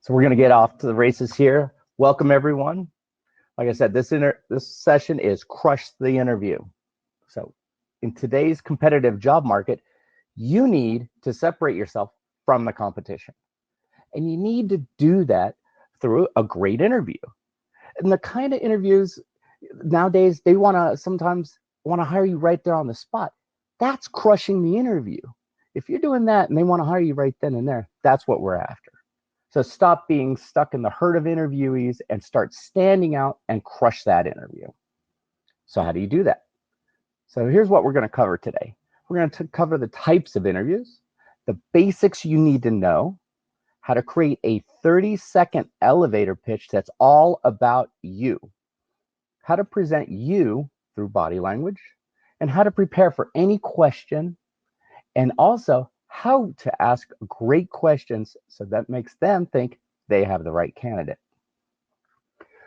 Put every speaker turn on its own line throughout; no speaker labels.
So we're going to get off to the races here. Welcome, everyone. Like I said, this session is Crush the Interview. So in today's competitive job market, you need to separate yourself from the competition. And you need to do that through a great interview. And the kind of interviews nowadays, they sometimes want to hire you right there on the spot. That's crushing the interview. If you're doing that and they want to hire you right then and there, that's what we're after. So stop being stuck in the herd of interviewees and start standing out and crush that interview. So how do you do that? So here's what we're going to cover today. We're going to cover the types of interviews, the basics you need to know, how to create a 30-second elevator pitch that's all about you, how to present you through body language, and how to prepare for any question, and also how to ask great questions so that makes them think they have the right candidate.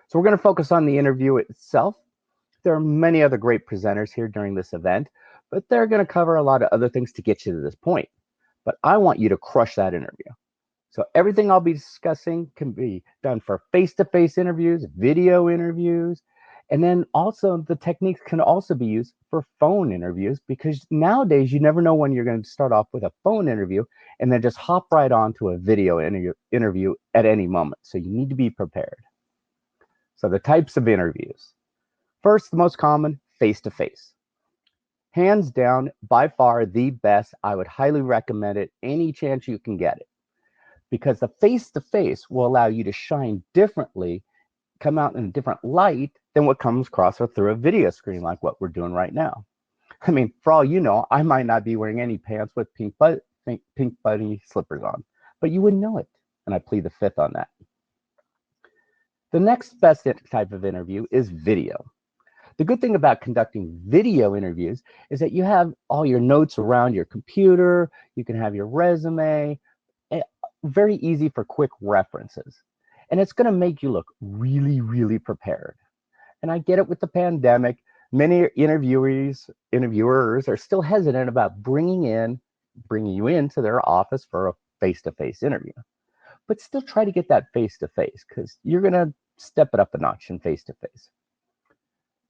So we're going to focus on the interview itself. There are many other great presenters here during this event, but they're going to cover a lot of other things to get you to this point. But I want you to crush that interview. So everything I'll be discussing can be done for face-to-face interviews, video interviews, and then also the techniques can also be used for phone interviews, because nowadays you never know when you're going to start off with a phone interview and then just hop right on to a video interview at any moment. So you need to be prepared. So the types of interviews. First, the most common, face-to-face. Hands down, by far the best. I would highly recommend it any chance you can get it, because the face-to-face will allow you to shine differently, come out in a different light than what comes across through a video screen like what we're doing right now. I mean, for all you know, I might not be wearing any pants with pink bunny slippers on, but you wouldn't know it, and I plead the fifth on that. The next best type of interview is video. The good thing about conducting video interviews is that you have all your notes around your computer, you can have your resume, very easy for quick references. And it's going to make you look really, really prepared. And I get it with the pandemic. Many interviewers are still hesitant about bringing you into their office for a face-to-face interview. But still try to get that face-to-face, because you're going to step it up a notch in face-to-face.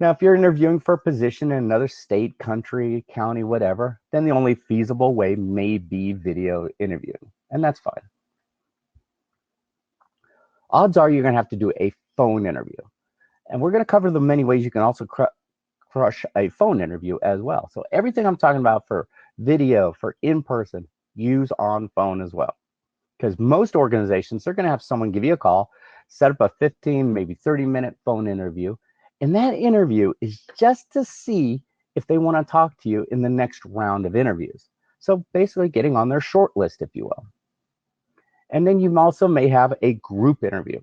Now, if you're interviewing for a position in another state, country, county, whatever, then the only feasible way may be video interview, and that's fine. Odds are you're going to have to do a phone interview. And we're going to cover the many ways you can also crush a phone interview as well. So everything I'm talking about for video, for in-person, use on phone as well. Because most organizations, they're going to have someone give you a call, set up a 15, maybe 30-minute phone interview. And that interview is just to see if they want to talk to you in the next round of interviews. So basically getting on their short list, if you will. And then you also may have a group interview.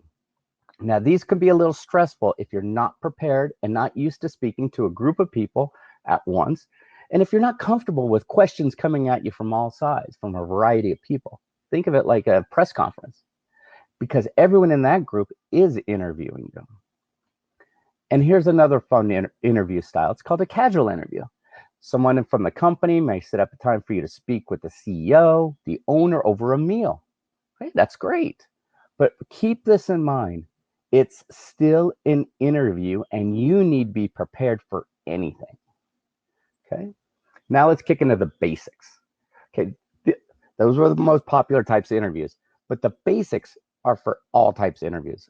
Now, these can be a little stressful if you're not prepared and not used to speaking to a group of people at once. And if you're not comfortable with questions coming at you from all sides, from a variety of people. Think of it like a press conference, because everyone in that group is interviewing them. And here's another fun interview style. It's called a casual interview. Someone from the company may set up a time for you to speak with the CEO, the owner over a meal. Hey, that's great. But keep this in mind. It's still an interview, and you need to be prepared for anything. Okay. Now let's kick into the basics. Okay. Those were the most popular types of interviews, but the basics are for all types of interviews.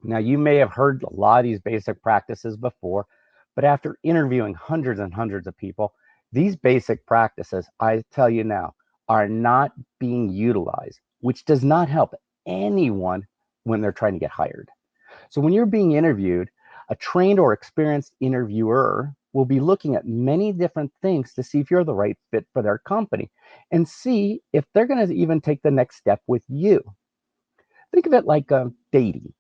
Now, you may have heard a lot of these basic practices before, but after interviewing hundreds and hundreds of people, these basic practices, I tell you now, are not being utilized, which does not help anyone when they're trying to get hired. So when you're being interviewed, a trained or experienced interviewer will be looking at many different things to see if you're the right fit for their company and see if they're going to even take the next step with you. Think of it like dating.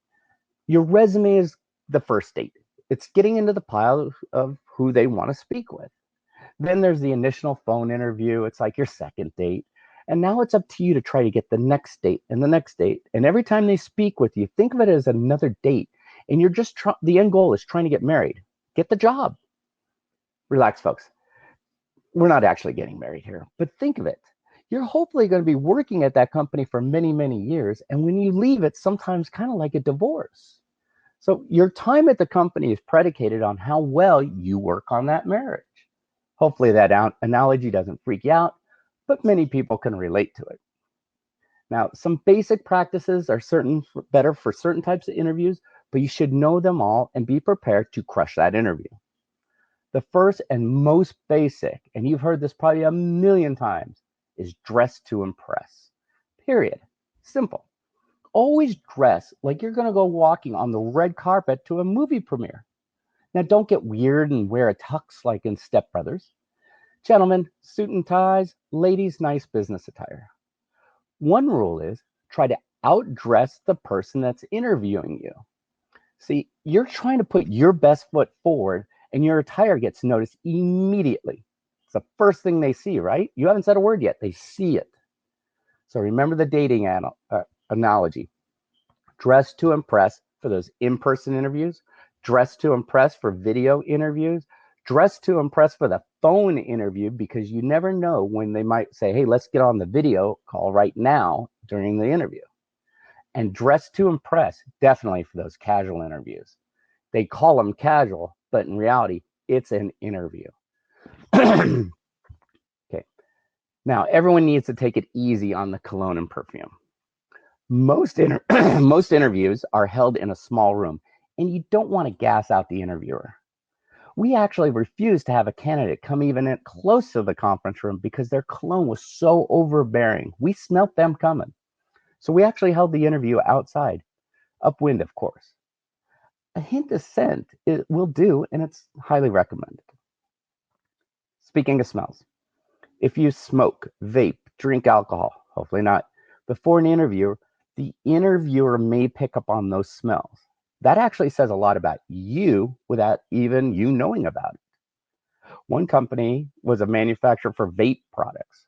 Your resume is the first date. It's getting into the pile of who they want to speak with. Then there's the initial phone interview. It's like your second date. And now it's up to you to try to get the next date and the next date. And every time they speak with you, think of it as another date. And you're just the end goal is trying to get married. Get the job. Relax, folks. We're not actually getting married here, but think of it. You're hopefully going to be working at that company for many, many years. And when you leave, it's sometimes kind of like a divorce. So your time at the company is predicated on how well you work on that marriage. Hopefully that analogy doesn't freak you out, but many people can relate to it. Now, some basic practices are better for certain types of interviews, but you should know them all and be prepared to crush that interview. The first and most basic, and you've heard this probably a million times, is dress to impress. Period. Simple. Always dress like you're going to go walking on the red carpet to a movie premiere. Now, don't get weird and wear a tux like in Step Brothers. Gentlemen, suit and ties. Ladies, nice business attire. One rule is try to outdress the person that's interviewing you. See, you're trying to put your best foot forward and your attire gets noticed immediately. It's the first thing they see, right? You haven't said a word yet. They see it. So remember the dating analogy. Dress to impress for those in-person interviews. Dress to impress for video interviews. Dress to impress for the phone interview because you never know when they might say, hey, let's get on the video call right now during the interview. And dress to impress definitely for those casual interviews. They call them casual, but in reality, it's an interview. Okay. Now, everyone needs to take it easy on the cologne and perfume. Most interviews are held in a small room, and you don't want to gas out the interviewer. We actually refused to have a candidate come even in close to the conference room because their cologne was so overbearing. We smelt them coming. So we actually held the interview outside, upwind, of course. A hint of scent it will do, and it's highly recommended. Speaking of smells, if you smoke, vape, drink alcohol, hopefully not, before an interview, the interviewer may pick up on those smells. That actually says a lot about you without even you knowing about it. One company was a manufacturer for vape products.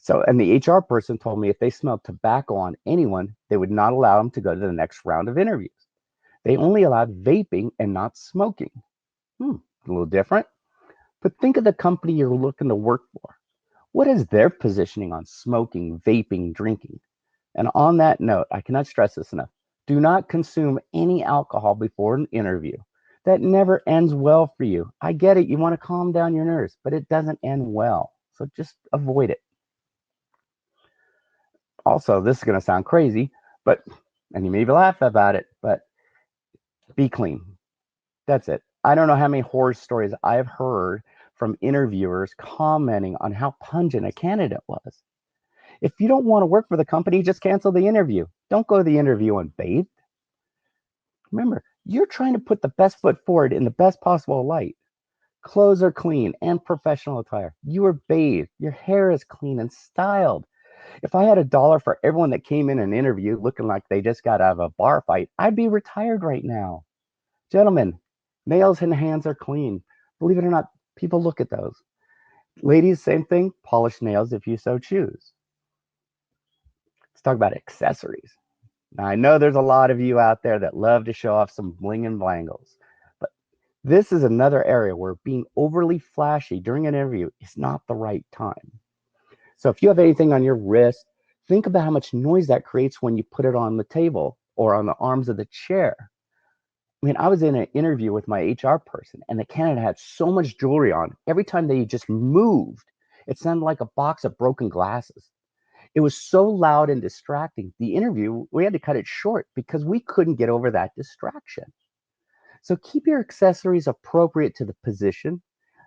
And the HR person told me if they smelled tobacco on anyone, they would not allow them to go to the next round of interviews. They only allowed vaping and not smoking. A little different. But think of the company you're looking to work for. What is their positioning on smoking, vaping, drinking? And on that note, I cannot stress this enough. Do not consume any alcohol before an interview. That never ends well for you. I get it. You want to calm down your nerves, but it doesn't end well. So just avoid it. Also, this is going to sound crazy, and you maybe laugh about it, but be clean. That's it. I don't know how many horror stories I've heard from interviewers commenting on how pungent a candidate was. If you don't want to work for the company, just cancel the interview. Don't go to the interview unbathed. Remember, you're trying to put the best foot forward in the best possible light. Clothes are clean and professional attire. You are bathed. Your hair is clean and styled. If I had $1 for everyone that came in an interview looking like they just got out of a bar fight, I'd be retired right now. Gentlemen, nails and hands are clean. Believe it or not, people look at those. Ladies, same thing. Polish nails if you so choose. Let's talk about accessories. Now, I know there's a lot of you out there that love to show off some bling and blangles, but this is another area where being overly flashy during an interview is not the right time. So if you have anything on your wrist, think about how much noise that creates when you put it on the table or on the arms of the chair. I mean, I was in an interview with my HR person, and the candidate had so much jewelry on. Every time they just moved, it sounded like a box of broken glasses. It was so loud and distracting. The interview, we had to cut it short because we couldn't get over that distraction. So keep your accessories appropriate to the position,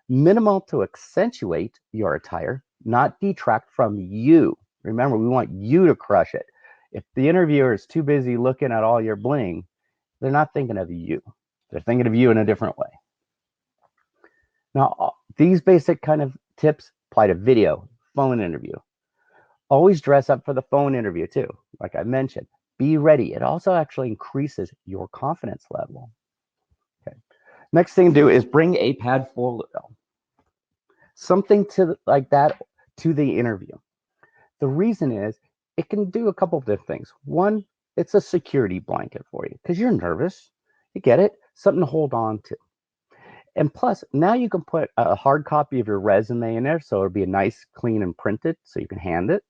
minimal to accentuate your attire, not detract from you. Remember, we want you to crush it. If the interviewer is too busy looking at all your bling, they're not thinking of you. They're thinking of you in a different way. Now, these basic kind of tips apply to video, phone interview. Always dress up for the phone interview too. Like I mentioned, be ready. It also actually increases your confidence level. Okay. Next thing to do is bring a pad folio. Something like that to the interview. The reason is it can do a couple of different things. One, it's a security blanket for you because you're nervous. You get it? Something to hold on to. And plus, now you can put a hard copy of your resume in there, so it'll be nice, clean, and printed, so you can hand it.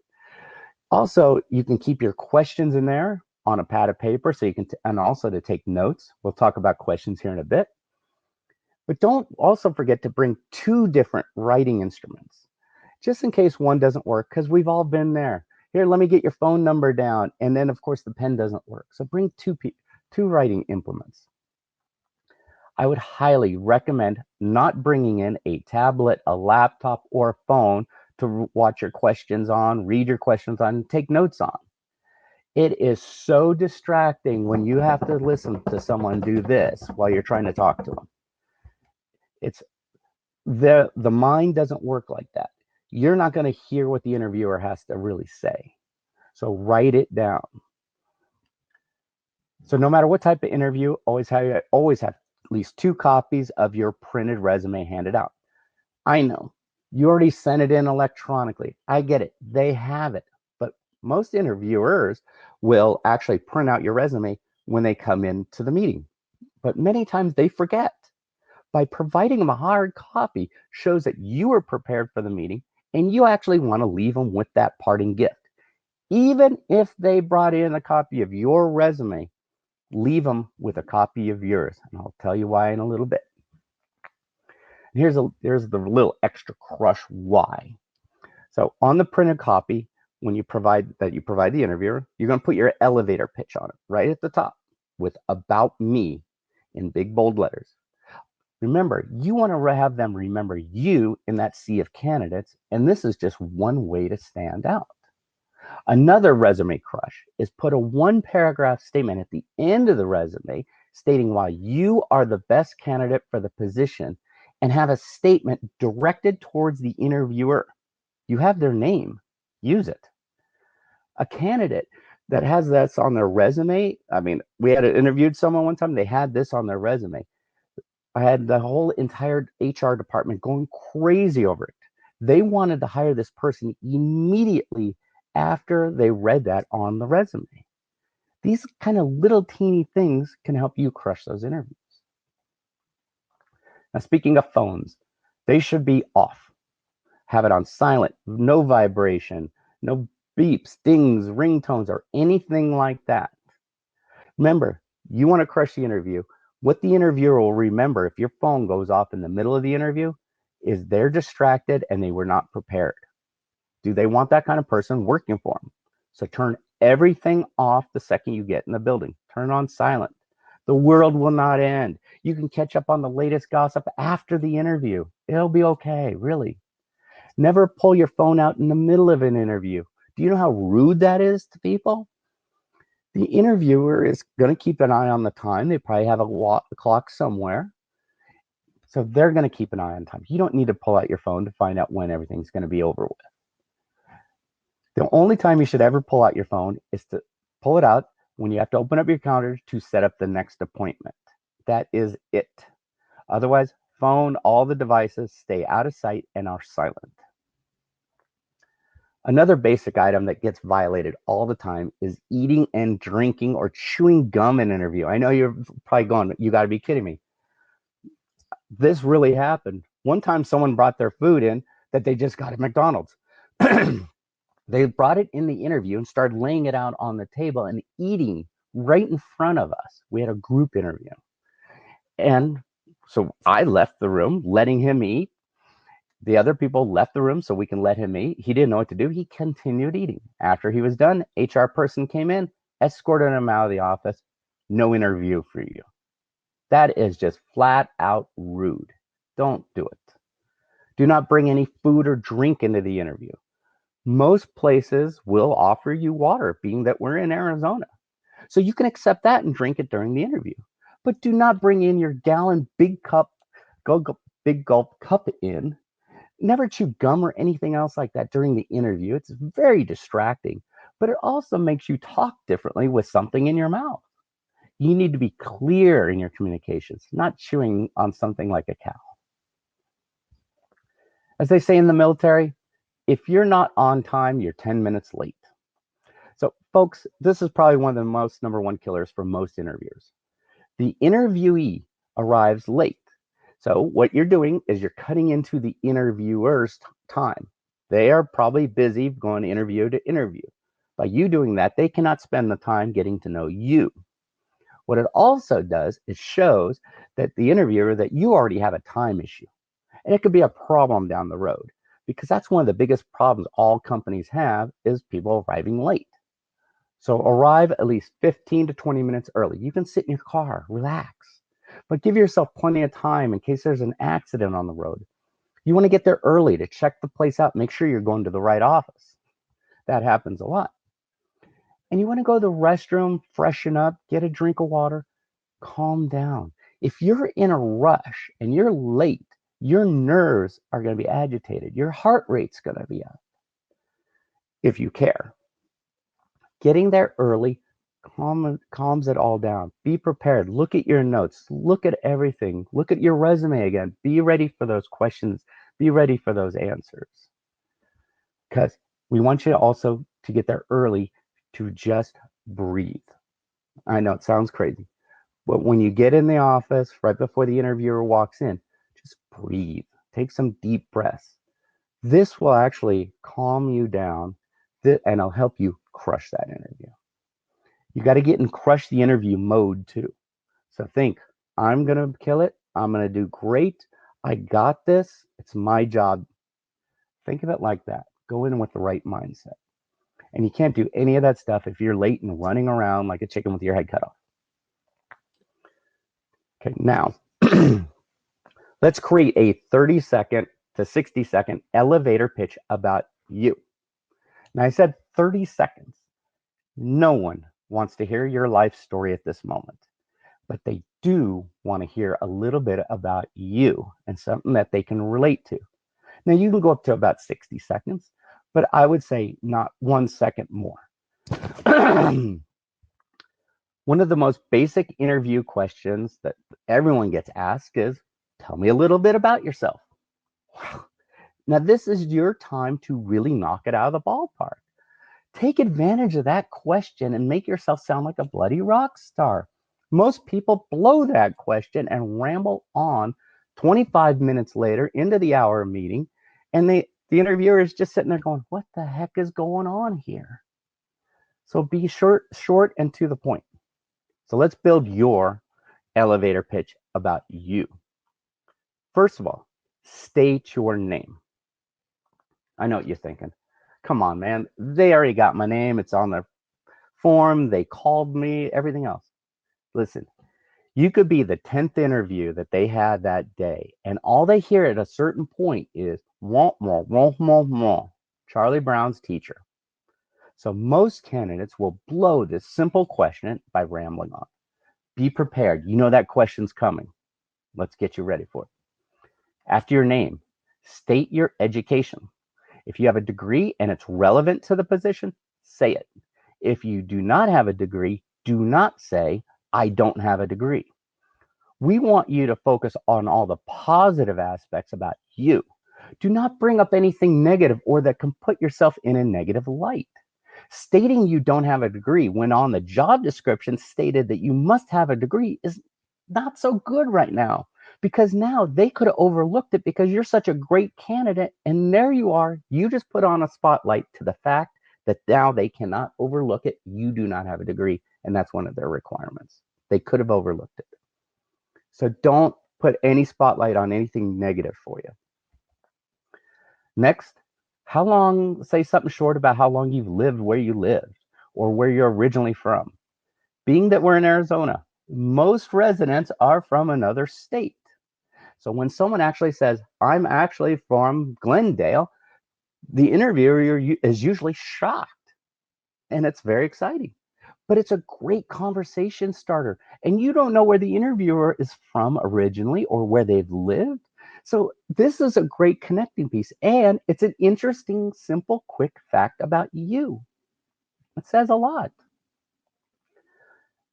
Also, you can keep your questions in there on a pad of paper, so you can, and also to take notes. We'll talk about questions here in a bit. But don't also forget to bring 2 different writing instruments, just in case one doesn't work, because we've all been there. Here, let me get your phone number down, and then of course the pen doesn't work. So bring two writing implements. I would highly recommend not bringing in a tablet, a laptop, or a phone to watch your questions on, read your questions on, and take notes on. It is so distracting when you have to listen to someone do this while you're trying to talk to them. It's the mind doesn't work like that. You're not going to hear what the interviewer has to really say. So write it down. So no matter what type of interview, always have at least 2 copies of your printed resume handed out. I know you already sent it in electronically. I get it. They have it. But most interviewers will actually print out your resume when they come into the meeting. But many times they forget. By providing them a hard copy shows that you are prepared for the meeting and you actually want to leave them with that parting gift. Even if they brought in a copy of your resume, leave them with a copy of yours. And I'll tell you why in a little bit. Here's the little extra crush why. So on the printed copy, when you provide the interviewer, you're going to put your elevator pitch on it right at the top with "About Me" in big bold letters. Remember, you want to have them remember you in that sea of candidates, and this is just one way to stand out. Another resume crush is put a 1-paragraph statement at the end of the resume stating why you are the best candidate for the position and have a statement directed towards the interviewer. You have their name. Use it. A candidate that has this on their resume, I mean, we had interviewed someone one time, they had this on their resume. I had the whole entire HR department going crazy over it. They wanted to hire this person immediately after they read that on the resume. These kind of little teeny things can help you crush those interviews. Now, speaking of phones, they should be off. Have it on silent, no vibration, no beeps, dings, ringtones, or anything like that. Remember, you want to crush the interview. What the interviewer will remember if your phone goes off in the middle of the interview is they're distracted and they were not prepared. Do they want that kind of person working for them? So turn everything off the second you get in the building. Turn on silent. The world will not end. You can catch up on the latest gossip after the interview. It'll be okay, really. Never pull your phone out in the middle of an interview. Do you know how rude that is to people? The interviewer is going to keep an eye on the time. They probably have a clock somewhere. So they're going to keep an eye on time. You don't need to pull out your phone to find out when everything's going to be over with. The only time you should ever pull out your phone is to pull it out when you have to open up your calendar to set up the next appointment. That is it. Otherwise, phone, all the devices stay out of sight and are silent. Another basic item that gets violated all the time is eating and drinking or chewing gum in an interview. I know you're probably going, you got to be kidding me. This really happened. One time someone brought their food in that they just got at McDonald's. They brought it in the interview and started laying it out on the table and eating right in front of us. We had a group interview. And so I left the room, letting him eat. The other people left the room so we can let him eat. He didn't know what to do. He continued eating. After he was done, HR person came in, escorted him out of the office. No interview for you. That is just flat out rude. Don't do it. Do not bring any food or drink into the interview. Most places will offer you water, being that we're in Arizona. So you can accept that and drink it during the interview. But do not bring in your gallon big gulp cup in. Never chew gum or anything else like that during the interview. It's very distracting, but it also makes you talk differently with something in your mouth. You need to be clear in your communications, not chewing on something like a cow. As they say in the military, if you're not on time, you're 10 minutes late. So folks, this is probably one of the most number one killers for most interviewers. The interviewee arrives late. So what you're doing is you're cutting into the interviewer's time. They are probably busy going interview to interview. By you doing that, they cannot spend the time getting to know you. What it also does is shows that the interviewer that you already have a time issue. And it could be a problem down the road because that's one of the biggest problems all companies have is people arriving late. So arrive at least 15 to 20 minutes early. You can sit in your car, relax, but give yourself plenty of time in case there's an accident on the road. You want to get there early to check the place out, make sure you're going to the right office. That happens a lot. And you want to go to the restroom, freshen up, get a drink of water, calm down. If you're in a rush and you're late, your nerves are going to be agitated. Your heart rate's going to be up if you care. Getting there early calms it all down. Be prepared. Look at your notes. Look at everything. Look at your resume again. Be ready for those questions. Be ready for those answers. Because we want you also to get there early to just breathe. I know it sounds crazy, but when you get in the office right before the interviewer walks in, just breathe. Take some deep breaths. This will actually calm you down and it'll help you crush that interview. You got to get in crush the interview mode too. So think, I'm going to kill it. I'm going to do great. I got this. It's my job. Think of it like that. Go in with the right mindset. And you can't do any of that stuff if you're late and running around like a chicken with your head cut off. Okay, now let's create a 30-second to 60-second elevator pitch about you. Now I said 30 seconds. No one wants to hear your life story at this moment, but they do want to hear a little bit about you and something that they can relate to. Now you can go up to about 60 seconds, but I would say not 1 second more. One of the most basic interview questions that everyone gets asked is, tell me a little bit about yourself. Wow. Now this is your time to really knock it out of the ballpark. Take advantage of that question and make yourself sound like a bloody rock star. Most people blow that question and ramble on 25 minutes later into the hour meeting, and the interviewer is just sitting there going, what the heck is going on here? So be short and to the point. So let's build your elevator pitch about you. First of all, state your name. I know what you're thinking. Come on, man. They already got my name. It's on the form. They called me, everything else. Listen, you could be the 10th interview that they had that day, and all they hear at a certain point is, wah, wah, wah, wah, wah, Charlie Brown's teacher. So most candidates will blow this simple question by rambling on. Be prepared. You know that question's coming. Let's get you ready for it. After your name, state your education. If you have a degree and it's relevant to the position, say it. If you do not have a degree, do not say, I don't have a degree. We want you to focus on all the positive aspects about you. Do not bring up anything negative or that can put yourself in a negative light. Stating you don't have a degree when on the job description stated that you must have a degree is not so good right now, because now they could have overlooked it because you're such a great candidate, and there you are. You just put on a spotlight to the fact that now they cannot overlook it. You do not have a degree, and that's one of their requirements. They could have overlooked it. So don't put any spotlight on anything negative for you. Next, how long, say something short about how long you've lived where you lived or where you're originally from. Being that we're in Arizona, most residents are from another state. So when someone actually says, I'm actually from Glendale, the interviewer is usually shocked, and it's very exciting. But it's a great conversation starter. And you don't know where the interviewer is from originally or where they've lived. So this is a great connecting piece. And it's an interesting, simple, quick fact about you. It says a lot.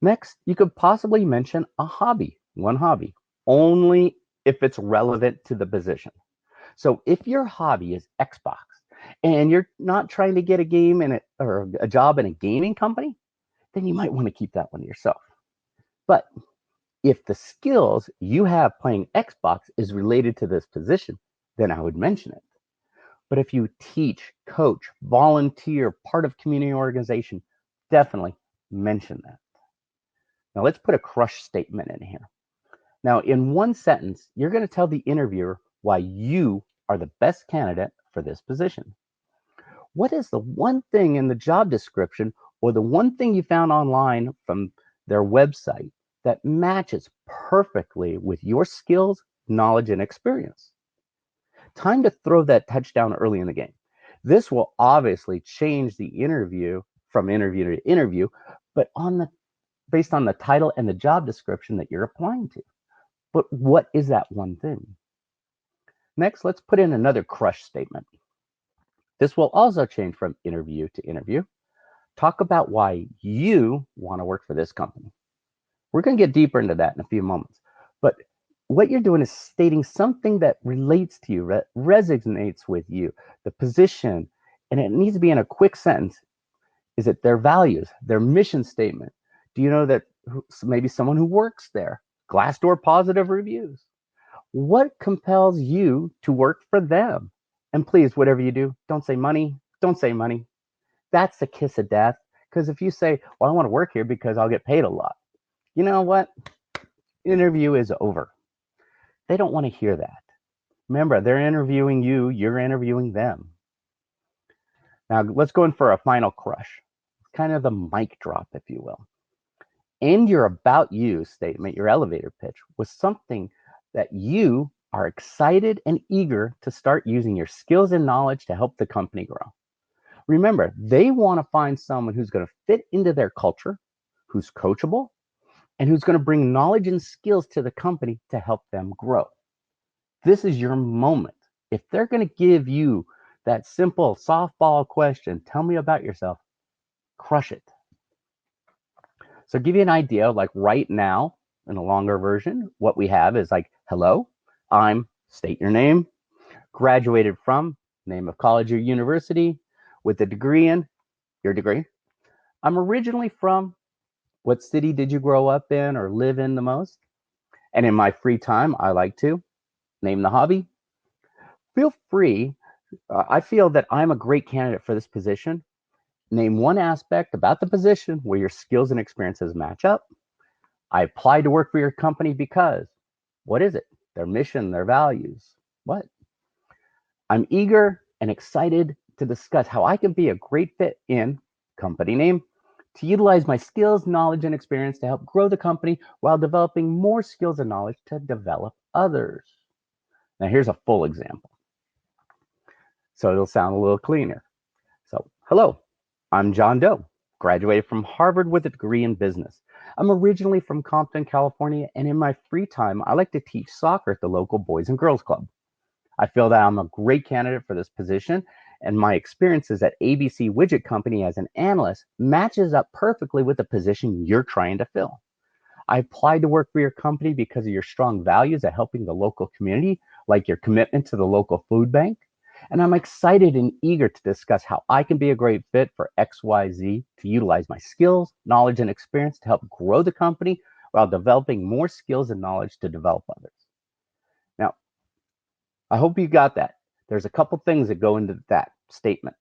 Next, you could possibly mention a hobby, one hobby, only if it's relevant to the position. So if your hobby is Xbox and you're not trying to get a game in it or a job in a gaming company, then you might want to keep that one to yourself. But If the skills you have playing Xbox is related to this position, then I would mention it. But if you teach, coach, volunteer, part of community organization, definitely mention that. Now let's put a crush statement in here. Now, in one sentence, you're going to tell the interviewer why you are the best candidate for this position. What is the one thing in the job description or the one thing you found online from their website that matches perfectly with your skills, knowledge, and experience? Time to throw that touchdown early in the game. This will obviously change the interview from interview to interview, but based on the title and the job description that you're applying to. But what is that one thing? Next, let's put in another crush statement. This will also change from interview to interview. Talk about why you want to work for this company. We're going to get deeper into that in a few moments. But what you're doing is stating something that relates to you, resonates with you, the position, and it needs to be in a quick sentence. Is it their values, their mission statement? Do you know that maybe someone who works there? Glassdoor positive reviews. What compels you to work for them? And please, whatever you do, don't say money. Don't say money. That's the kiss of death. Because if you say, well, I want to work here because I'll get paid a lot, you know what? Interview is over. They don't want to hear that. Remember, they're interviewing you, you're interviewing them. Now, let's go in for a final crush. Kind of the mic drop, if you will. End your about you statement, your elevator pitch, with something that you are excited and eager to start using your skills and knowledge to help the company grow. Remember, they want to find someone who's going to fit into their culture, who's coachable, and who's going to bring knowledge and skills to the company to help them grow. This is your moment. If they're going to give you that simple softball question, tell me about yourself, crush it. So give you an idea, like right now, in a longer version, what we have is like, hello, I'm, state your name, graduated from, name of college or university, with a degree in, your degree. I'm originally from, what city did you grow up in or live in the most? And in my free time, I like to name the hobby. Feel free. I feel that I'm a great candidate for this position. Name one aspect about the position where your skills and experiences match up. I applied to work for your company because, what is it? Their mission, their values. What? I'm eager and excited to discuss how I can be a great fit in company name, to utilize my skills, knowledge, and experience to help grow the company while developing more skills and knowledge to develop others. Now here's a full example. So it'll sound a little cleaner. So, hello, I'm John Doe, graduated from Harvard with a degree in business. I'm originally from Compton, California, and in my free time, I like to teach soccer at the local Boys and Girls Club. I feel that I'm a great candidate for this position, and my experiences at ABC Widget Company as an analyst matches up perfectly with the position you're trying to fill. I applied to work for your company because of your strong values at helping the local community, like your commitment to the local food bank. And I'm excited and eager to discuss how I can be a great fit for XYZ to utilize my skills, knowledge, and experience to help grow the company while developing more skills and knowledge to develop others. Now, I hope you got that. There's a couple things that go into that statement.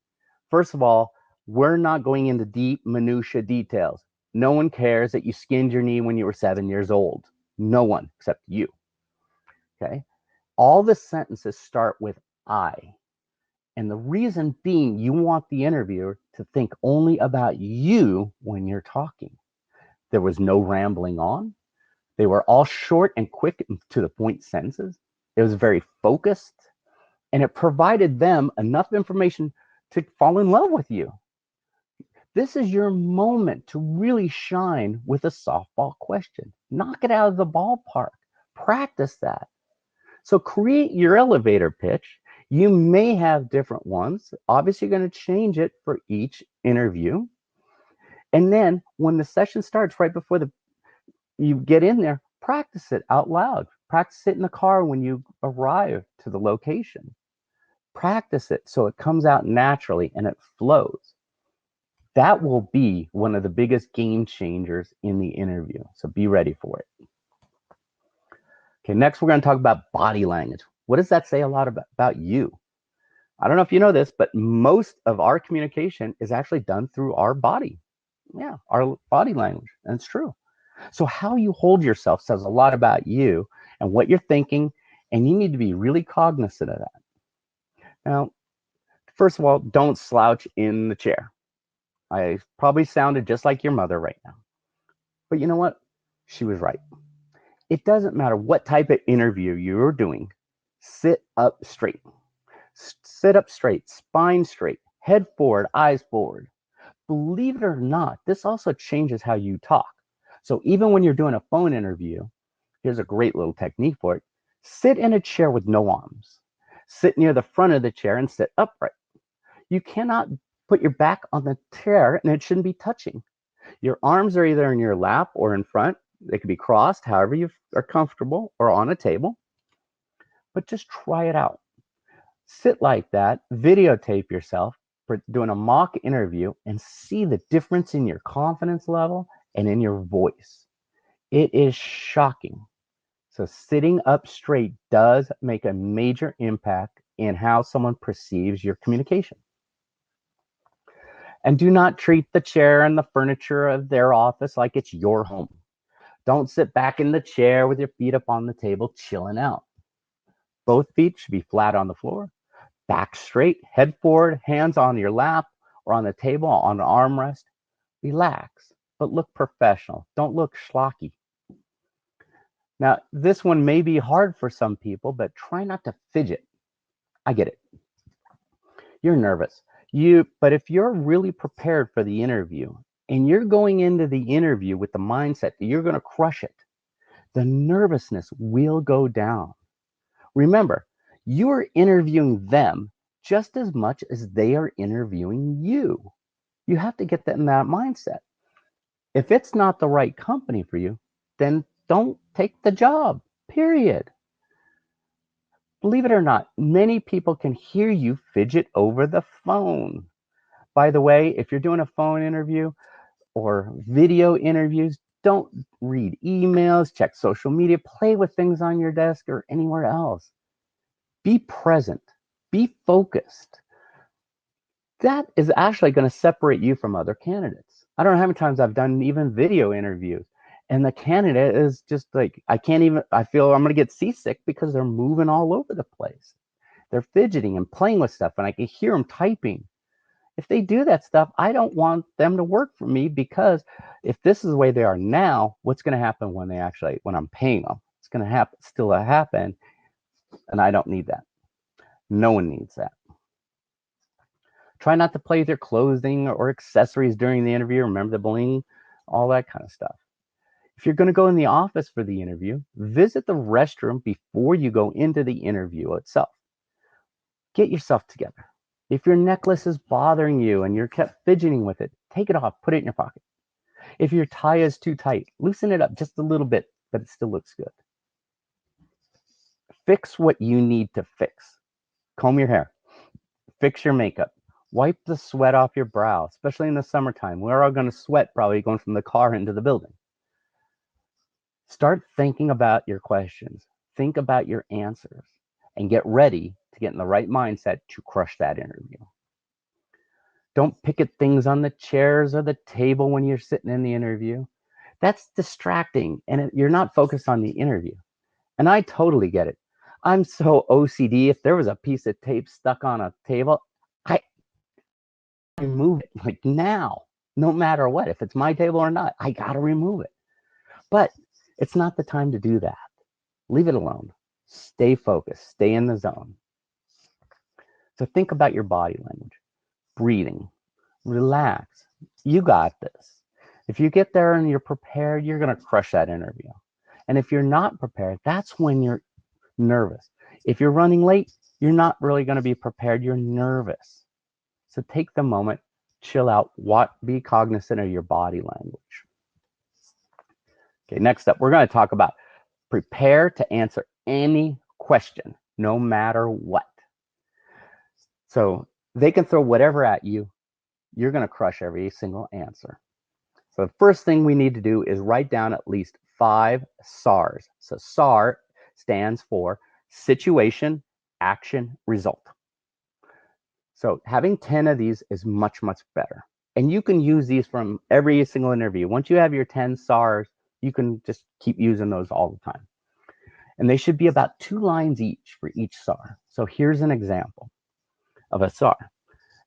First of all, we're not going into deep minutia details. No one cares that you skinned your knee when you were 7 years old. No one except you. Okay? All the sentences start with I. And the reason being, you want the interviewer to think only about you when you're talking. There was no rambling on. They were all short and quick and to the point sentences. It was very focused, and it provided them enough information to fall in love with you. This is your moment to really shine with a softball question. Knock it out of the ballpark. Practice that. So create your elevator pitch. You may have different ones. Obviously, you're going to change it for each interview. And then when the session starts, right before you get in there, practice it out loud. Practice it in the car when you arrive to the location. Practice it so it comes out naturally and it flows. That will be one of the biggest game changers in the interview. So be ready for it. Okay, next we're going to talk about body language. What does that say a lot about you? I don't know if you know this, but most of our communication is actually done through our body. Yeah, our body language, and it's true. So how you hold yourself says a lot about you and what you're thinking, and you need to be really cognizant of that. Now, first of all, don't slouch in the chair. I probably sounded just like your mother right now. But you know what? She was right. It doesn't matter what type of interview you're doing. Sit up straight. Sit up straight, spine straight, head forward, eyes forward. Believe it or not, this also changes how you talk. So even when you're doing a phone interview, here's a great little technique for it. Sit in a chair with no arms. Sit near the front of the chair and sit upright. You cannot put your back on the chair and it shouldn't be touching. Your arms are either in your lap or in front. They can be crossed however you are comfortable or on a table. But just try it out. Sit like that, videotape yourself for doing a mock interview and see the difference in your confidence level and in your voice. It is shocking. So sitting up straight does make a major impact in how someone perceives your communication. And do not treat the chair and the furniture of their office like it's your home. Don't sit back in the chair with your feet up on the table, chilling out. Both feet should be flat on the floor, back straight, head forward, hands on your lap or on the table on an armrest. Relax, but look professional. Don't look schlocky. Now, this one may be hard for some people, but try not to fidget. I get it. You're nervous. But if you're really prepared for the interview and you're going into the interview with the mindset that you're going to crush it, the nervousness will go down. Remember, you are interviewing them just as much as they are interviewing you. You have to get that in that mindset. If it's not the right company for you, then don't take the job, period. Believe it or not, many people can hear you fidget over the phone. By the way, if you're doing a phone interview or video interviews, don't read emails, check social media, play with things on your desk or anywhere else. Be present, be focused. That is actually going to separate you from other candidates. I don't know how many times I've done even video interviews, and the candidate is just like, I feel I'm going to get seasick because they're moving all over the place. They're fidgeting and playing with stuff, and I can hear them typing. If they do that stuff, I don't want them to work for me, because if this is the way they are now, what's going to happen when I'm paying them? It's going to still happen, and I don't need that. No one needs that. Try not to play with your clothing or accessories during the interview. Remember the bling, all that kind of stuff. If you're going to go in the office for the interview, visit the restroom before you go into the interview itself. Get yourself together. If your necklace is bothering you and you're kept fidgeting with it, take it off, put it in your pocket. If your tie is too tight, loosen it up just a little bit, but it still looks good. Fix what you need to fix. Comb your hair. Fix your makeup. Wipe the sweat off your brow, especially in the summertime. We're all going to sweat probably going from the car into the building. Start thinking about your questions. Think about your answers and get ready to get in the right mindset to crush that interview. Don't pick at things on the chairs or the table when you're sitting in the interview. That's distracting, and you're not focused on the interview. And I totally get it. I'm so OCD. If there was a piece of tape stuck on a table, I remove it like now, no matter what. If it's my table or not, I got to remove it. But it's not the time to do that. Leave it alone. Stay focused. Stay in the zone. So think about your body language, breathing, relax. You got this. If you get there and you're prepared, you're going to crush that interview. And if you're not prepared, that's when you're nervous. If you're running late, you're not really going to be prepared. You're nervous. So take the moment, chill out, be cognizant of your body language. Okay, next up, we're going to talk about prepare to answer any question, no matter what. So they can throw whatever at you. You're going to crush every single answer. So the first thing we need to do is write down at least 5 SARs. So SAR stands for situation, action, result. So having 10 of these is much, much better. And you can use these from every single interview. Once you have your 10 SARs, you can just keep using those all the time. And they should be about 2 lines each for each SAR. So here's an example of a SAR.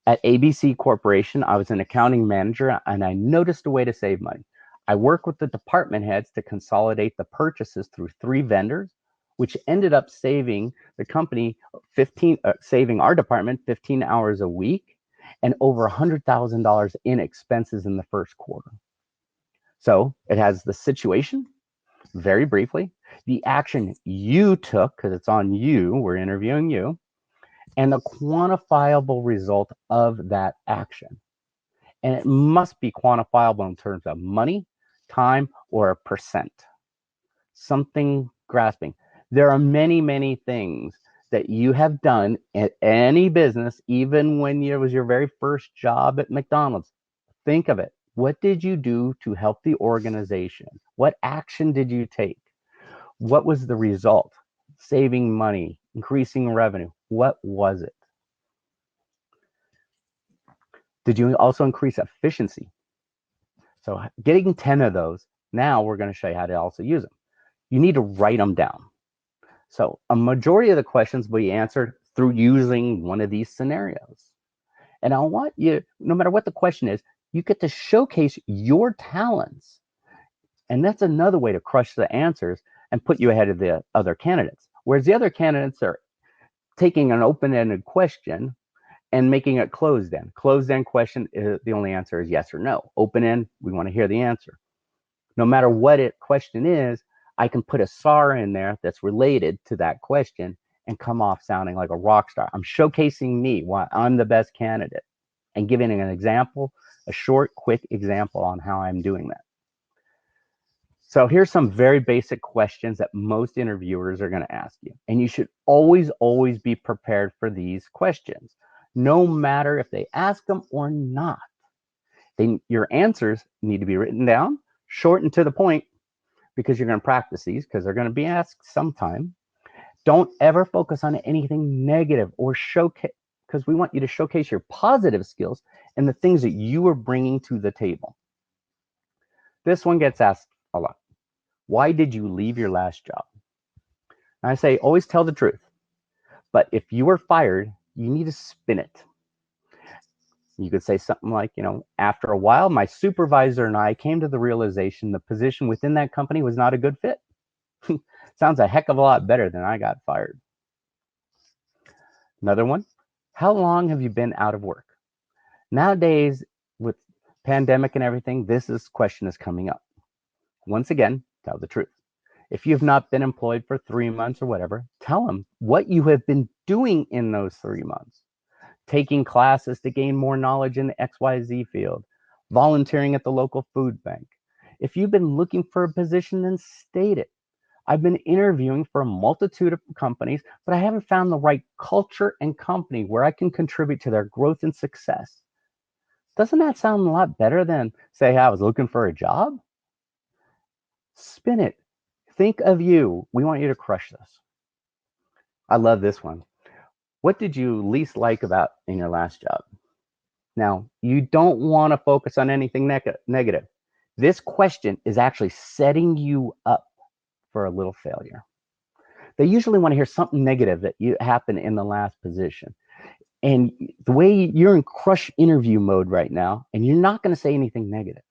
At ABC Corporation, I was an accounting manager and I noticed a way to save money. I worked with the department heads to consolidate the purchases through 3 vendors, which ended up saving the company saving our department 15 hours a week and over $100,000 in expenses in the first quarter. So it has the situation, very briefly, the action you took, because it's on you, we're interviewing you, and the quantifiable result of that action. And it must be quantifiable in terms of money, time, or a percent. Something grasping. There are many, many things that you have done at any business, even when it was your very first job at McDonald's. Think of it. What did you do to help the organization? What action did you take? What was the result? Saving money, increasing revenue. What was it? Did you also increase efficiency? So getting 10 of those, now we're going to show you how to also use them. You need to write them down. So a majority of the questions will be answered through using one of these scenarios. And I want you, no matter what the question is, you get to showcase your talents. And that's another way to crush the answers and put you ahead of the other candidates. Whereas the other candidates are taking an open-ended question and making it closed-end. Closed-end question, the only answer is yes or no. Open-end, we want to hear the answer. No matter what question is, I can put a SAR in there that's related to that question and come off sounding like a rock star. I'm showcasing me, why I'm the best candidate, and giving an example, a short, quick example on how I'm doing that. So here's some very basic questions that most interviewers are going to ask you. And you should always, always be prepared for these questions, no matter if they ask them or not. Your answers need to be written down, short and to the point, because you're going to practice these because they're going to be asked sometime. Don't ever focus on anything negative or showcase, because we want you to showcase your positive skills and the things that you are bringing to the table. This one gets asked a lot. Why did you leave your last job? And I say, always tell the truth. But if you were fired, you need to spin it. You could say something like, after a while, my supervisor and I came to the realization the position within that company was not a good fit. Sounds a heck of a lot better than I got fired. Another one, how long have you been out of work? Nowadays, with pandemic and everything, this question is coming up. Once again, tell the truth. If you've not been employed for 3 months or whatever, tell them what you have been doing in those 3 months. Taking classes to gain more knowledge in the XYZ field, volunteering at the local food bank. If you've been looking for a position, then state it. I've been interviewing for a multitude of companies, but I haven't found the right culture and company where I can contribute to their growth and success. Doesn't that sound a lot better than say, hey, I was looking for a job? Spin it. Think of you. We want you to crush this. I love this one. What did you least like about in your last job? Now, you don't want to focus on anything negative. This question is actually setting you up for a little failure. They usually want to hear something negative that happened in the last position. And the way you're in crush interview mode right now, and you're not going to say anything negative.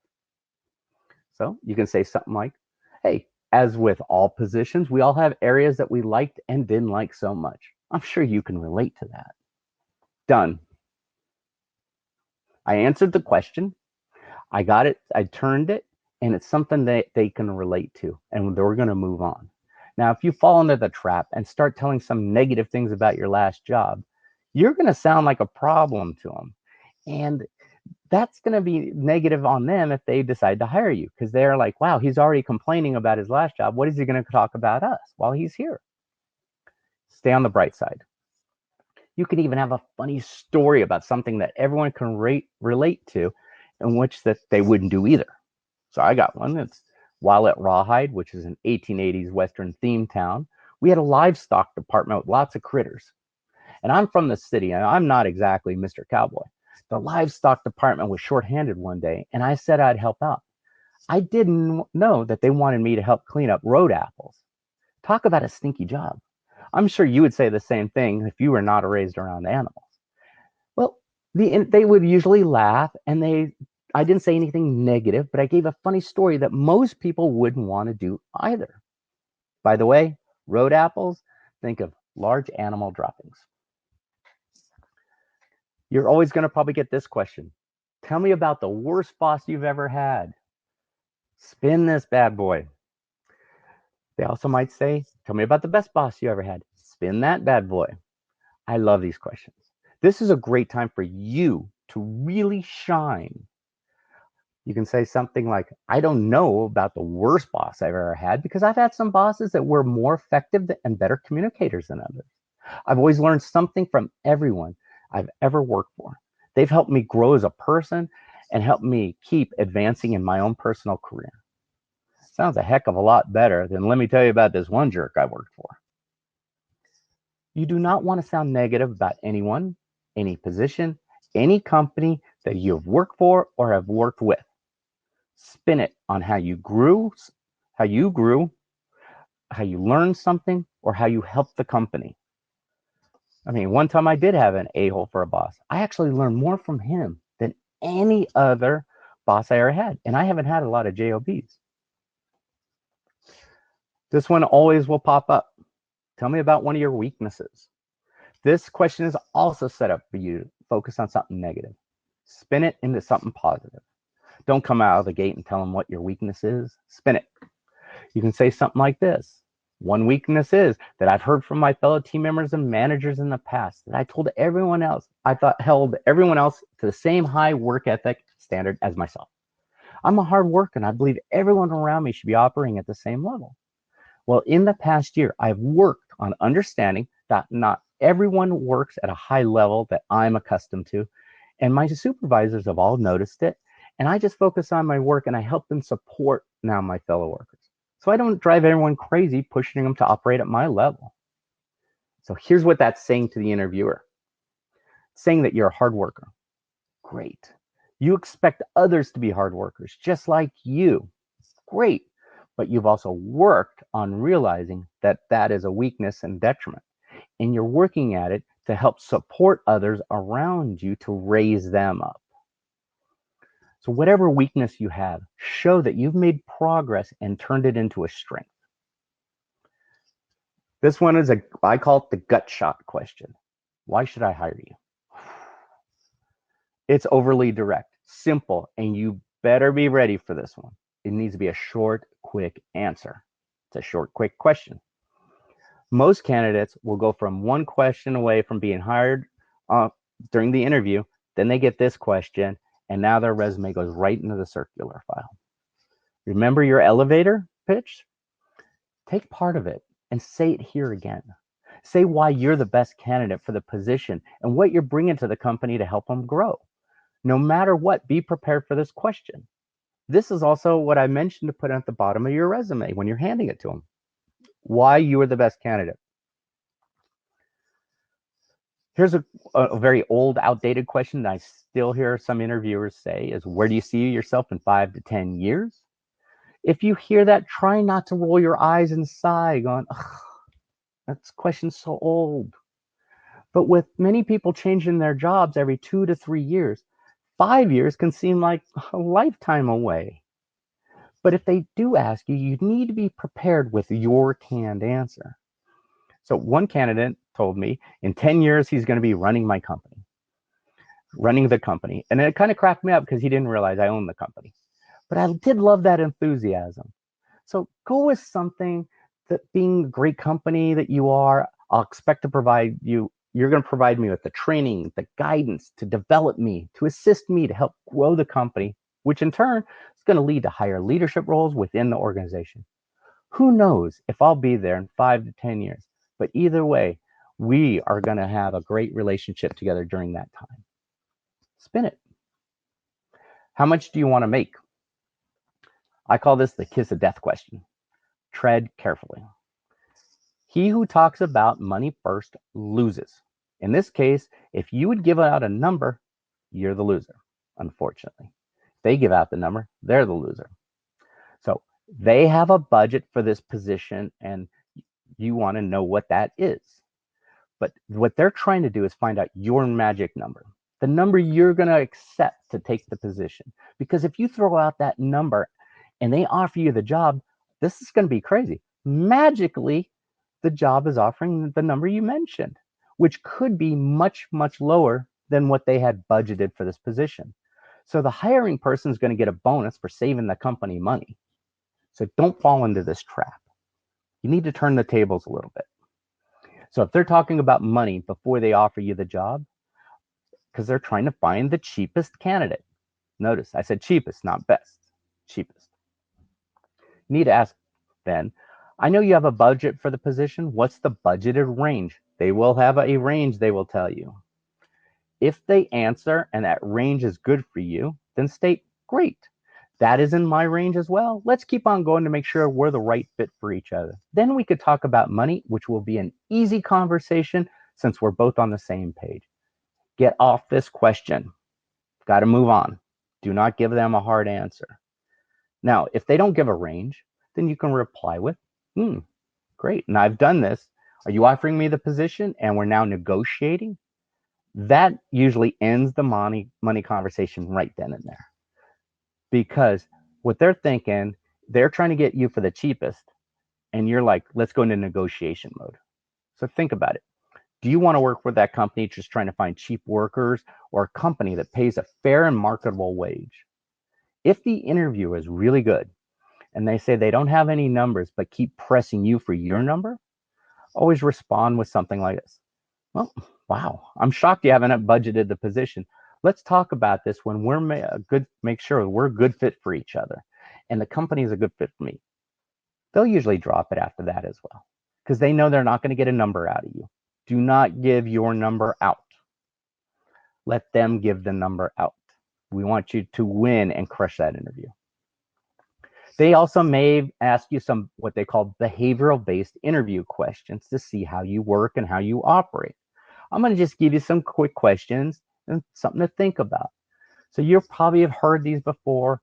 So you can say something like, hey, as with all positions, we all have areas that we liked and didn't like so much. I'm sure you can relate to that. Done. I answered the question. I got it. I turned it. And it's something that they can relate to. And we're going to move on. Now, if you fall into the trap and start telling some negative things about your last job, you're going to sound like a problem to them. And that's going to be negative on them if they decide to hire you, because they're like, wow, he's already complaining about his last job. What is he going to talk about us while he's here? Stay on the bright side. You can even have a funny story about something that everyone can relate to, in which that they wouldn't do either. So I got one. It's while at Rawhide, which is an 1880s Western themed town, We had a livestock department with lots of critters. And I'm from the city, and I'm not exactly Mr. Cowboy. The livestock department was shorthanded one day, and I said I'd help out. I didn't know that they wanted me to help clean up road apples. Talk about a stinky job. I'm sure you would say the same thing if you were not raised around animals. Well, they would usually laugh, and I didn't say anything negative, but I gave a funny story that most people wouldn't want to do either. By the way, road apples, think of large animal droppings. You're always going to probably get this question. Tell me about the worst boss you've ever had. Spin this bad boy. They also might say, tell me about the best boss you ever had. Spin that bad boy. I love these questions. This is a great time for you to really shine. You can say something like, I don't know about the worst boss I've ever had because I've had some bosses that were more effective and better communicators than others. I've always learned something from everyone I've ever worked for. They've helped me grow as a person and helped me keep advancing in my own personal career. Sounds a heck of a lot better than let me tell you about this one jerk I worked for. You do not want to sound negative about anyone, any position, any company that you have worked for or have worked with. Spin it on how you grew, how you learned something, or how you helped the company. I mean, one time I did have an a-hole for a boss. I actually learned more from him than any other boss I ever had. And I haven't had a lot of JOBs. This one always will pop up. Tell me about one of your weaknesses. This question is also set up for you to focus on something negative. Spin it into something positive. Don't come out of the gate and tell them what your weakness is. Spin it. You can say something like this. One weakness is that I've heard from my fellow team members and managers in the past that I told everyone else, I thought held everyone else to the same high work ethic standard as myself. I'm a hard worker and I believe everyone around me should be operating at the same level. Well, in the past year, I've worked on understanding that not everyone works at a high level that I'm accustomed to, and my supervisors have all noticed it. And I just focus on my work and I help them support now my fellow workers. So I don't drive everyone crazy pushing them to operate at my level. So here's what that's saying to the interviewer. It's saying that you're a hard worker. Great. You expect others to be hard workers, just like you. Great. But you've also worked on realizing that that is a weakness and detriment. And you're working at it to help support others around you to raise them up. So whatever weakness you have, show that you've made progress and turned it into a strength. This one is I call it the gut shot question. Why should I hire you? It's overly direct, simple, and you better be ready for this one. It needs to be a short, quick answer. It's a short, quick question. Most candidates will go from one question away from being hired during the interview, then they get this question, and now their resume goes right into the circular file. Remember your elevator pitch? Take part of it and say it here again. Say why you're the best candidate for the position and what you're bringing to the company to help them grow. No matter what, be prepared for this question. This is also what I mentioned to put at the bottom of your resume when you're handing it to them. Why you are the best candidate. Here's a very old, outdated question that I still hear some interviewers say is, where do you see yourself in 5 to 10 years? If you hear that, try not to roll your eyes and sigh, going, that question's so old. But with many people changing their jobs every 2 to 3 years, 5 years can seem like a lifetime away. But if they do ask you, you need to be prepared with your canned answer. So one candidate told me in 10 years, he's going to be running the company. And it kind of cracked me up because he didn't realize I owned the company. But I did love that enthusiasm. So go with something that, being the great company that you are, I'll expect to provide you. You're going to provide me with the training, the guidance to develop me, to assist me to help grow the company, which in turn is going to lead to higher leadership roles within the organization. Who knows if I'll be there in 5 to 10 years? But either way, we are going to have a great relationship together during that time. Spin it. How much do you want to make? I call this the kiss of death question. Tread carefully. He who talks about money first loses. In this case, if you would give out a number, you're the loser, unfortunately. If they give out the number, they're the loser. So they have a budget for this position, and you want to know what that is. But what they're trying to do is find out your magic number, the number you're going to accept to take the position. Because if you throw out that number and they offer you the job, this is going to be crazy. Magically, the job is offering the number you mentioned, which could be much, much lower than what they had budgeted for this position. So the hiring person is going to get a bonus for saving the company money. So don't fall into this trap. You need to turn the tables a little bit. So if they're talking about money before they offer you the job, because they're trying to find the cheapest candidate. Notice I said cheapest, not best. Cheapest. You need to ask then, I know you have a budget for the position. What's the budgeted range? They will have a range they will tell you. If they answer and that range is good for you, then state, great. That is in my range as well. Let's keep on going to make sure we're the right fit for each other. Then we could talk about money, which will be an easy conversation since we're both on the same page. Get off this question. Got to move on. Do not give them a hard answer. Now, if they don't give a range, then you can reply with, great. And I've done this. Are you offering me the position and we're now negotiating? That usually ends the money conversation right then and there. Because what they're thinking, they're trying to get you for the cheapest. And you're like, let's go into negotiation mode. So think about it. Do you want to work with that company just trying to find cheap workers, or a company that pays a fair and marketable wage? If the interview is really good and they say they don't have any numbers but keep pressing you for your number, always respond with something like this. Well, wow, I'm shocked you haven't budgeted the position. Let's talk about this when we're make sure we're a good fit for each other and the company is a good fit for me. They'll usually drop it after that as well because they know they're not going to get a number out of you. Do not give your number out. Let them give the number out. We want you to win and crush that interview. They also may ask you some what they call behavioral-based interview questions to see how you work and how you operate. I'm going to just give you some quick questions and something to think about. So you probably have heard these before.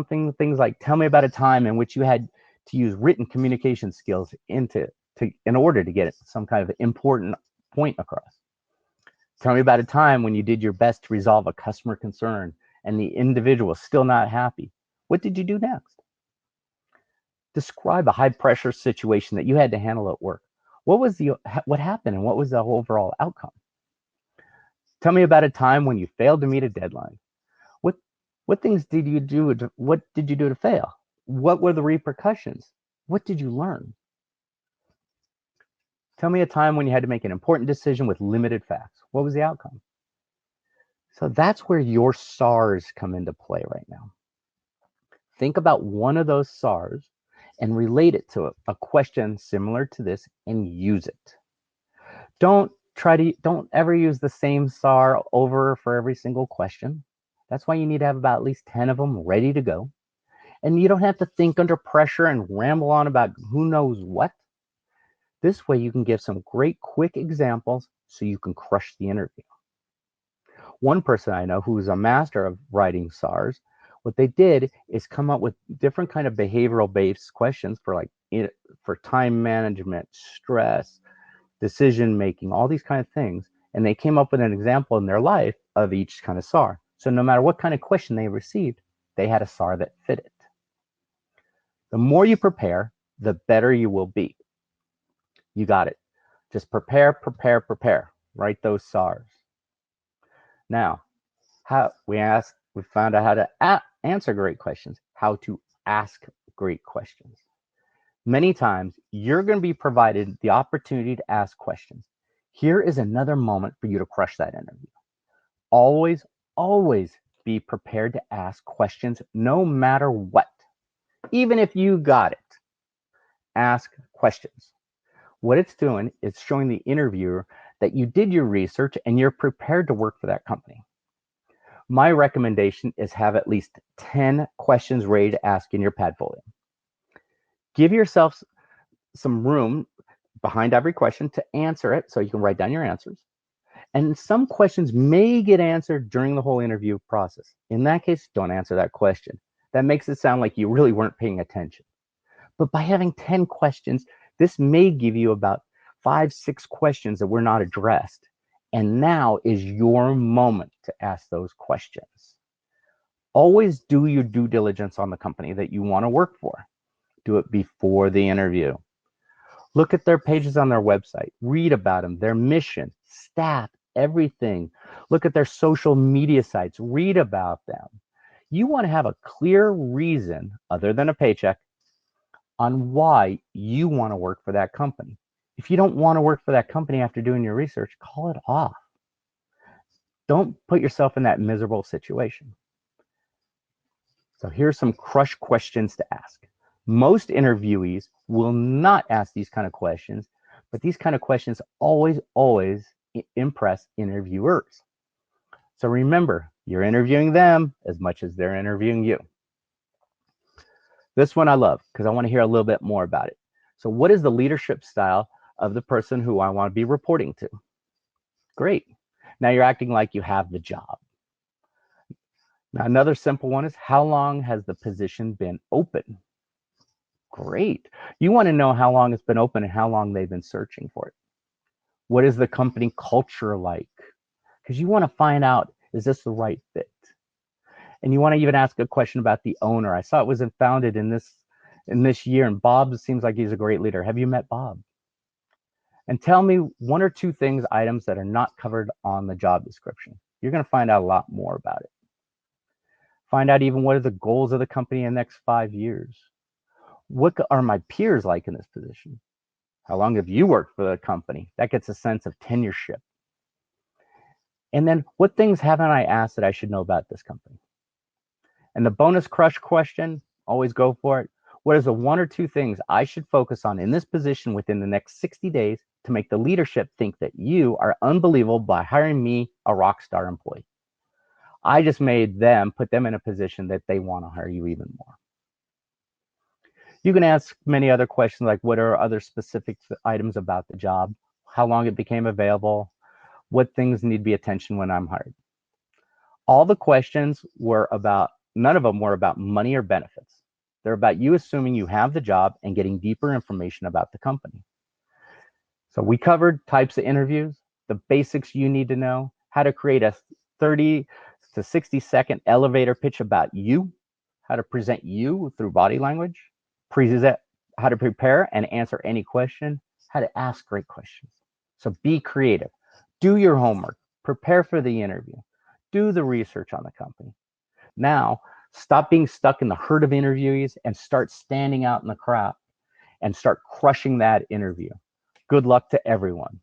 Things like, tell me about a time in which you had to use written communication skills in order to get some kind of important point across. Tell me about a time when you did your best to resolve a customer concern and the individual is still not happy. What did you do next? Describe a high pressure situation that you had to handle at work. What happened and what was the overall outcome? Tell me about a time when you failed to meet a deadline. What things did you do? What did you do to fail? What were the repercussions? What did you learn? Tell me a time when you had to make an important decision with limited facts. What was the outcome? So that's where your SARs come into play right now. Think about one of those SARs and relate it to a question similar to this and use it. Don't ever use the same SAR over for every single question. That's why you need to have about at least 10 of them ready to go. And you don't have to think under pressure and ramble on about who knows what. This way you can give some great quick examples so you can crush the interview. One person I know who is a master of writing SARs, what they did is come up with different kind of behavioral based questions for time management, stress, decision making, all these kind of things. And they came up with an example in their life of each kind of SAR. So no matter what kind of question they received, they had a SAR that fit it. The more you prepare, the better you will be. You got it. Just prepare. Write those SARs. Now, we found out how to answer great questions, how to ask great questions. Many times, you're going to be provided the opportunity to ask questions. Here is another moment for you to crush that interview. Always be prepared to ask questions no matter what. Even if you got it, ask questions. What it's doing is showing the interviewer that you did your research and you're prepared to work for that company. My recommendation is have at least 10 questions ready to ask in your Padfolio. Give yourself some room. behind every question to answer it, so you can write down your answers. And some questions may get answered during the whole interview process. In that case, don't answer that question. That makes it sound like you really weren't paying attention. But by having 10 questions, this may give you about 5, 6 questions that were not addressed. And now is your moment to ask those questions. Always do your due diligence on the company that you want to work for. Do it before the interview. Look at their pages on their website. Read about them, their mission, staff, everything. Look at their social media sites. Read about them. You want to have a clear reason, other than a paycheck, on why you want to work for that company. If you don't want to work for that company after doing your research, call it off. Don't put yourself in that miserable situation. So here's some crush questions to ask. Most interviewees will not ask these kind of questions, but these kind of questions always impress interviewers. So remember, you're interviewing them as much as they're interviewing you. This one I love because I want to hear a little bit more about it. So what is the leadership style of the person who I want to be reporting to? Great. Now you're acting like you have the job. Now another simple one is, how long has the position been open? Great. You want to know how long it's been open and how long they've been searching for it. What is the company culture like? Because you want to find out, is this the right fit? And you want to even ask a question about the owner. I saw it was founded in this year, and Bob seems like he's a great leader. Have you met Bob? And tell me 1 or 2 items that are not covered on the job description. You're going to find out a lot more about it. Find out even what are the goals of the company in the next 5 years. What are my peers like in this position? How long have you worked for the company? That gets a sense of tenureship. And then what things haven't I asked that I should know about this company? And the bonus crush question, always go for it. What is the 1 or 2 things I should focus on in this position within the next 60 days to make the leadership think that you are unbelievable by hiring me, a rock star employee? I just made them, put them in a position that they want to hire you even more. You can ask many other questions like, what are other specific items about the job? How long it became available? What things need to be attention when I'm hired? All the questions were about, none of them were about money or benefits. They're about you assuming you have the job and getting deeper information about the company. So we covered types of interviews, the basics you need to know, how to create a 30 to 60 second elevator pitch about you, how to present you through body language, how to prepare and answer any question, how to ask great questions. So be creative, do your homework, prepare for the interview, do the research on the company. Now, stop being stuck in the herd of interviewees and start standing out in the crowd and start crushing that interview. Good luck to everyone.